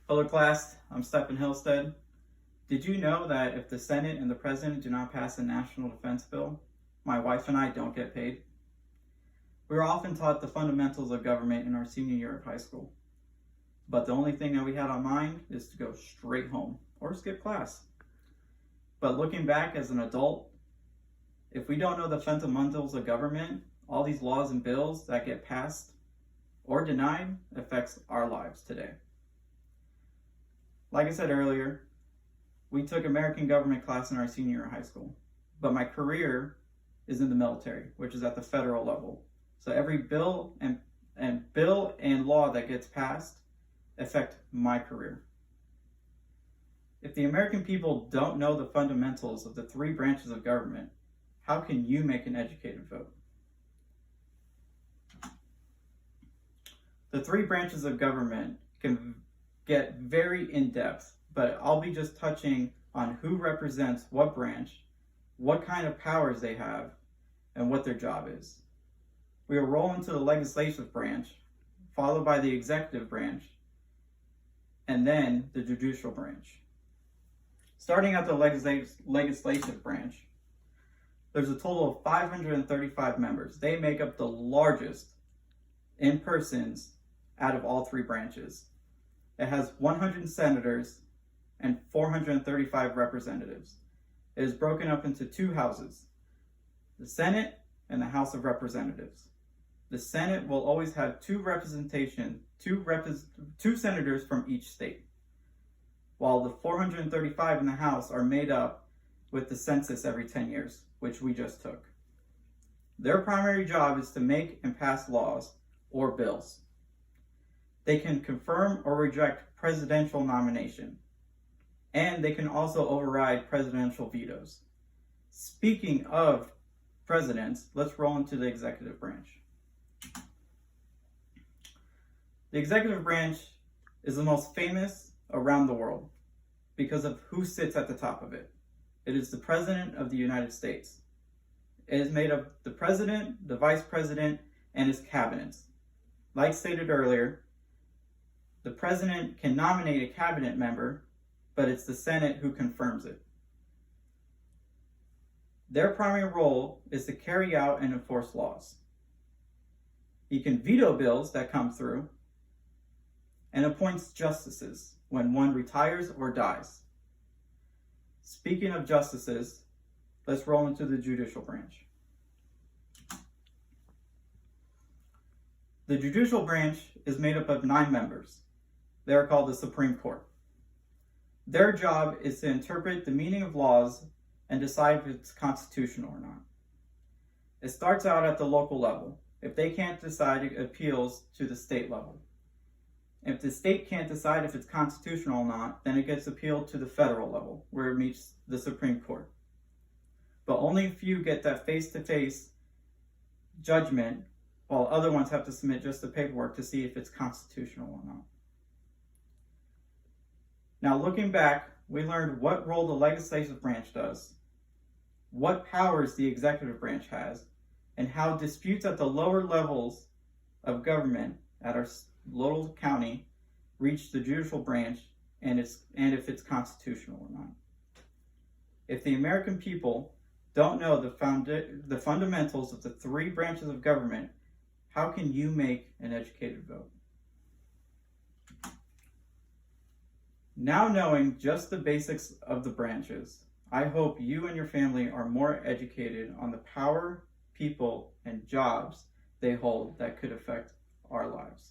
Hello class, I'm Steffen. Did you know that if the Senate and the President do not pass a national defense bill, my wife and I don't get paid? We were often taught the fundamentals of government in our senior year of high school, but the only thing that we had on mind is to go straight home or skip class. But looking back as an adult, if we don't know the fundamentals of government, all these laws and bills that get passed or denied affects our lives today. Like I said earlier, we took American government class in our senior year of high school, but my career is in the military, which is at the federal level. So every bill and law that gets passed affect my career. If the American people don't know the fundamentals of the three branches of government, how can you make an educated vote? The three branches of government can get very in-depth, but I'll be just touching on who represents what branch, what kind of powers they have, and what their job is. We will roll into the legislative branch, followed by the executive branch, and then the judicial branch. Starting at the legislative branch, there's a total of 535 members. They make up the largest in persons out of all three branches. It has 100 senators and 435 representatives. It is broken up into two houses, the Senate and the House of Representatives. The Senate will always have two senators from each state, while the 435 in the House are made up with the census every 10 years, which we just took. Their primary job is to make and pass laws or bills. They can confirm or reject presidential nomination, and they can also override presidential vetoes. Speaking of presidents, let's roll into the executive branch. The executive branch is the most famous around the world because of who sits at the top of it. It is the President of the United States. It is made of the President, the Vice President, and his cabinets. Like stated earlier, the President can nominate a cabinet member, but it's the Senate who confirms it. Their primary role is to carry out and enforce laws. He can veto bills that come through and appoints justices when one retires or dies. Speaking of justices, let's roll into the judicial branch. The judicial branch is made up of 9 members. They are called the Supreme Court. Their job is to interpret the meaning of laws and decide if it's constitutional or not. It starts out at the local level. If they can't decide, it appeals to the state level. If the state can't decide if it's constitutional or not, then it gets appealed to the federal level, where it meets the Supreme Court. But only a few get that face-to-face judgment, while other ones have to submit just the paperwork to see if it's constitutional or not. Now, looking back, we learned what role the legislative branch does, what powers the executive branch has, and how disputes at the lower levels of government at our local county reach the judicial branch and if it's constitutional or not. If the American people don't know the fundamentals of the three branches of government, how can you make an educated vote? Now knowing just the basics of the branches, I hope you and your family are more educated on the power, people, and jobs they hold that could affect our lives.